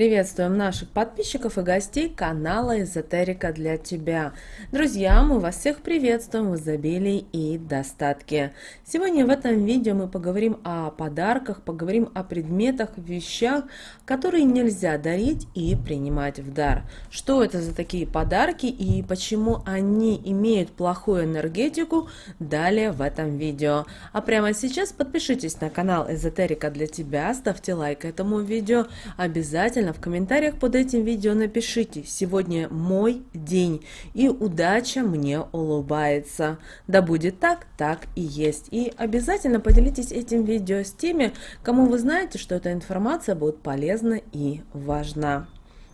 Приветствуем наших подписчиков и гостей канала Эзотерика для тебя. Друзья, мы вас всех приветствуем в изобилии и достатке. Сегодня в этом видео мы поговорим о подарках, поговорим о предметах, вещах, которые нельзя дарить и принимать в дар. Что это за такие подарки и почему они имеют плохую энергетику, далее в этом видео. А прямо сейчас подпишитесь на канал Эзотерика для тебя, ставьте лайк этому видео, обязательно в комментариях под этим видео напишите: сегодня мой день и удача мне улыбается. Да будет так, так и есть. И обязательно поделитесь этим видео с теми, кому вы знаете, что эта информация будет полезна и важна.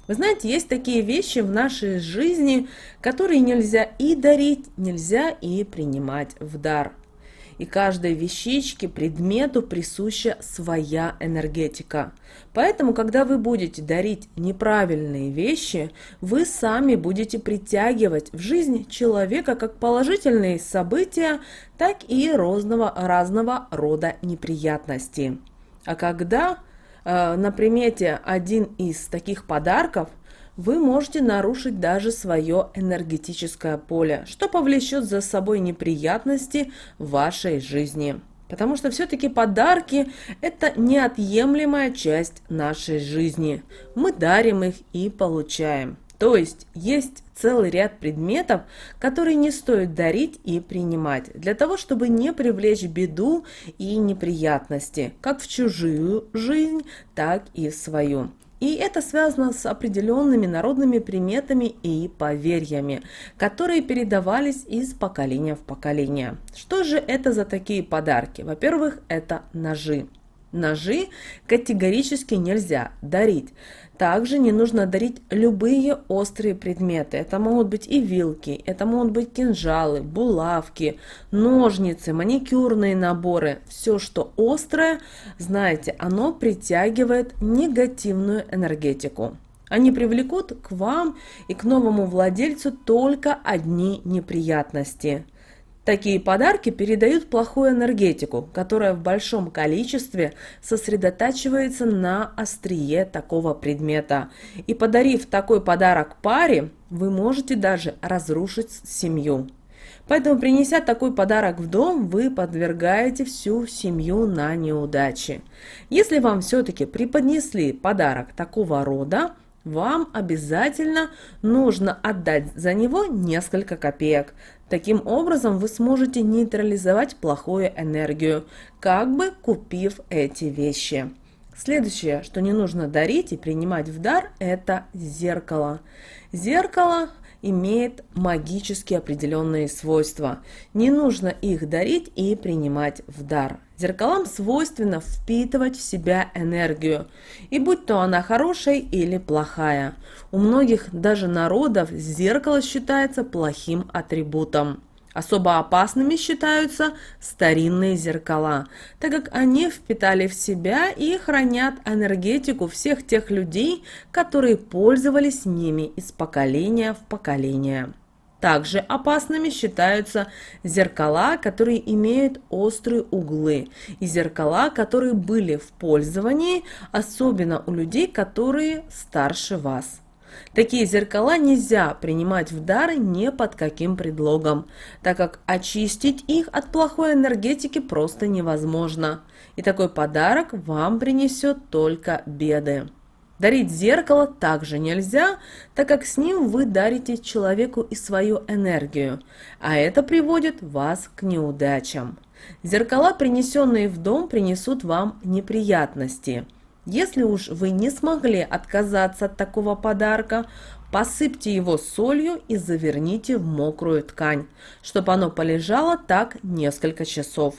Вы знаете, есть такие вещи в нашей жизни, которые нельзя и дарить, нельзя и принимать в дар. И каждой вещичке, предмету присуща своя энергетика. Поэтому, когда вы будете дарить неправильные вещи, вы сами будете притягивать в жизнь человека как положительные события, так и разного рода неприятности. А когда на примете один из таких подарков, вы можете нарушить даже свое энергетическое поле, что повлечет за собой неприятности в вашей жизни. Потому что все-таки подарки – это неотъемлемая часть нашей жизни. Мы дарим их и получаем. То есть целый ряд предметов, которые не стоит дарить и принимать, для того, чтобы не привлечь беду и неприятности, как в чужую жизнь, так и в свою. И это связано с определенными народными приметами и поверьями, которые передавались из поколения в поколение. Что же это за такие подарки? Во-первых, это ножи. Ножи категорически нельзя дарить. Также не нужно дарить любые острые предметы. Это могут быть и вилки, это могут быть кинжалы, булавки, ножницы, маникюрные наборы. Все, что острое, знаете, оно притягивает негативную энергетику. Они привлекут к вам и к новому владельцу только одни неприятности. Такие подарки передают плохую энергетику, которая в большом количестве сосредотачивается на острие такого предмета. И подарив такой подарок паре, вы можете даже разрушить семью. Поэтому, принеся такой подарок в дом, вы подвергаете всю семью на неудачи. Если вам все-таки преподнесли подарок такого рода, вам обязательно нужно отдать за него несколько копеек. Таким образом вы сможете нейтрализовать плохую энергию, как бы купив эти вещи. Следующее, что не нужно дарить и принимать в дар, это зеркало. Зеркало имеет магически определенные свойства. Не нужно их дарить и принимать в дар. Зеркалам свойственно впитывать в себя энергию, и будь то она хорошая или плохая. У многих даже народов зеркало считается плохим атрибутом. Особо опасными считаются старинные зеркала, так как они впитали в себя и хранят энергетику всех тех людей, которые пользовались ними из поколения в поколение. Также опасными считаются зеркала, которые имеют острые углы, и зеркала, которые были в пользовании, особенно у людей, которые старше вас. Такие зеркала нельзя принимать в дар ни под каким предлогом, так как очистить их от плохой энергетики просто невозможно. И такой подарок вам принесет только беды. Дарить зеркало также нельзя, так как с ним вы дарите человеку и свою энергию, а это приводит вас к неудачам. Зеркала, принесенные в дом, принесут вам неприятности. Если уж вы не смогли отказаться от такого подарка, посыпьте его солью и заверните в мокрую ткань, чтобы оно полежало так несколько часов.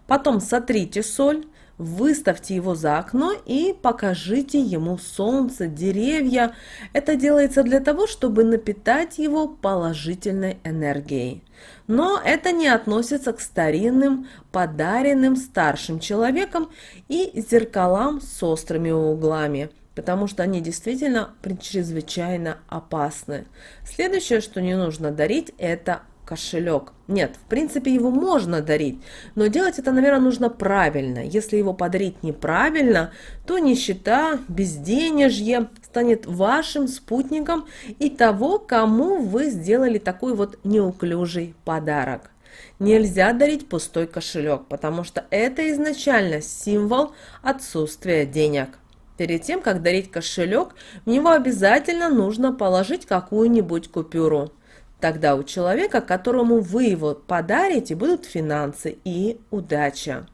Потом сотрите соль, выставьте его за окно и покажите ему солнце, деревья. Это делается для того, чтобы напитать его положительной энергией. Но это не относится к старинным, подаренным старшим человеком и зеркалам с острыми углами, потому что они действительно чрезвычайно опасны. Следующее, что не нужно дарить, это кошелек. Нет, в принципе его можно дарить, но делать это, наверное, нужно правильно. Если его подарить неправильно, то нищета, безденежье станет вашим спутником и того, кому вы сделали такой вот неуклюжий подарок. Нельзя дарить пустой кошелек, потому что это изначально символ отсутствия денег. Перед тем, как дарить кошелек, в него обязательно нужно положить какую-нибудь купюру. Тогда у человека, которому вы его подарите, будут финансы и удача.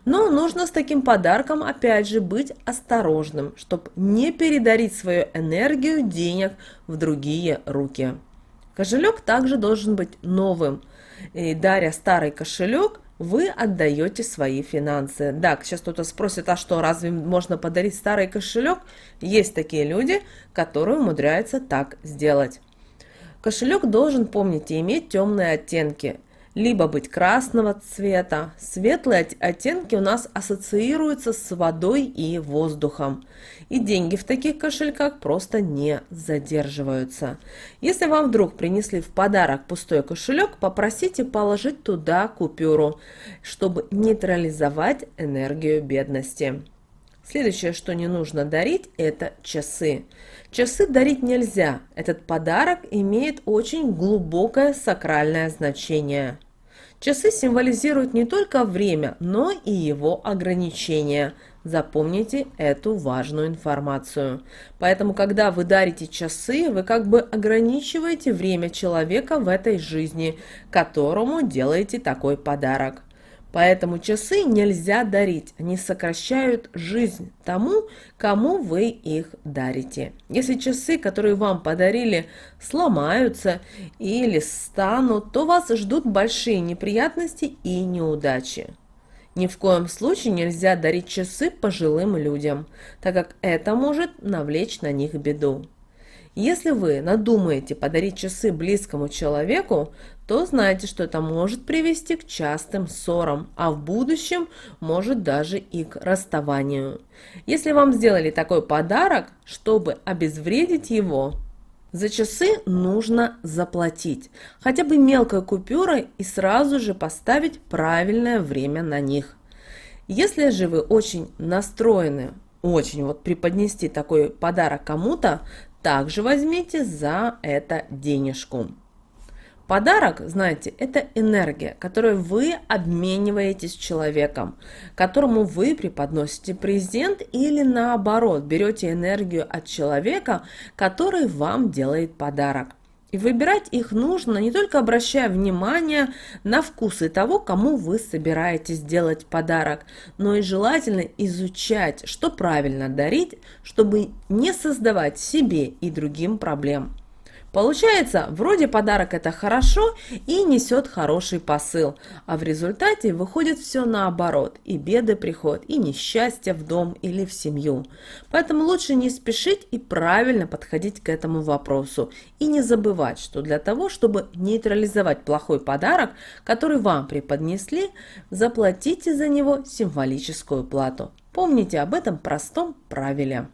Но нужно с таким подарком опять же быть осторожным, чтобы не передарить свою энергию денег в другие руки. Кошелек также должен быть новым. И даря старый кошелек, вы отдаете свои финансы. Да, сейчас кто-то спросит, а что, разве можно подарить старый кошелек? Есть такие люди, которые умудряются так сделать. Кошелек должен, помните, иметь темные оттенки, либо быть красного цвета. Светлые оттенки у нас ассоциируются с водой и воздухом. И деньги в таких кошельках просто не задерживаются. Если вам вдруг принесли в подарок пустой кошелек, попросите положить туда купюру, чтобы нейтрализовать энергию бедности. Следующее, что не нужно дарить, это часы. Часы дарить нельзя. Этот подарок имеет очень глубокое сакральное значение. Часы символизируют не только время, но и его ограничения. Запомните эту важную информацию. Поэтому, когда вы дарите часы, вы как бы ограничиваете время человека в этой жизни, которому делаете такой подарок. Поэтому часы нельзя дарить, они сокращают жизнь тому, кому вы их дарите. Если часы, которые вам подарили, сломаются или станут, то вас ждут большие неприятности и неудачи. Ни в коем случае нельзя дарить часы пожилым людям, так как это может навлечь на них беду. Если вы надумаете подарить часы близкому человеку, то знайте, что это может привести к частым ссорам, а в будущем может даже и к расставанию. Если вам сделали такой подарок, чтобы обезвредить его, за часы нужно заплатить, хотя бы мелкой купюрой, и сразу же поставить правильное время на них. Если же вы очень настроены, очень преподнести такой подарок кому-то, также возьмите за это денежку. Подарок, знаете, это энергия, которую вы обмениваетесь с человеком, которому вы преподносите презент, или наоборот, берете энергию от человека, который вам делает подарок. И выбирать их нужно, не только обращая внимание на вкусы того, кому вы собираетесь делать подарок, но и желательно изучать, что правильно дарить, чтобы не создавать себе и другим проблем. Получается, вроде подарок это хорошо и несет хороший посыл, а в результате выходит все наоборот, и беды приходят, и несчастье в дом или в семью. Поэтому лучше не спешить и правильно подходить к этому вопросу, и не забывать, что для того, чтобы нейтрализовать плохой подарок, который вам преподнесли, заплатите за него символическую плату. Помните об этом простом правиле.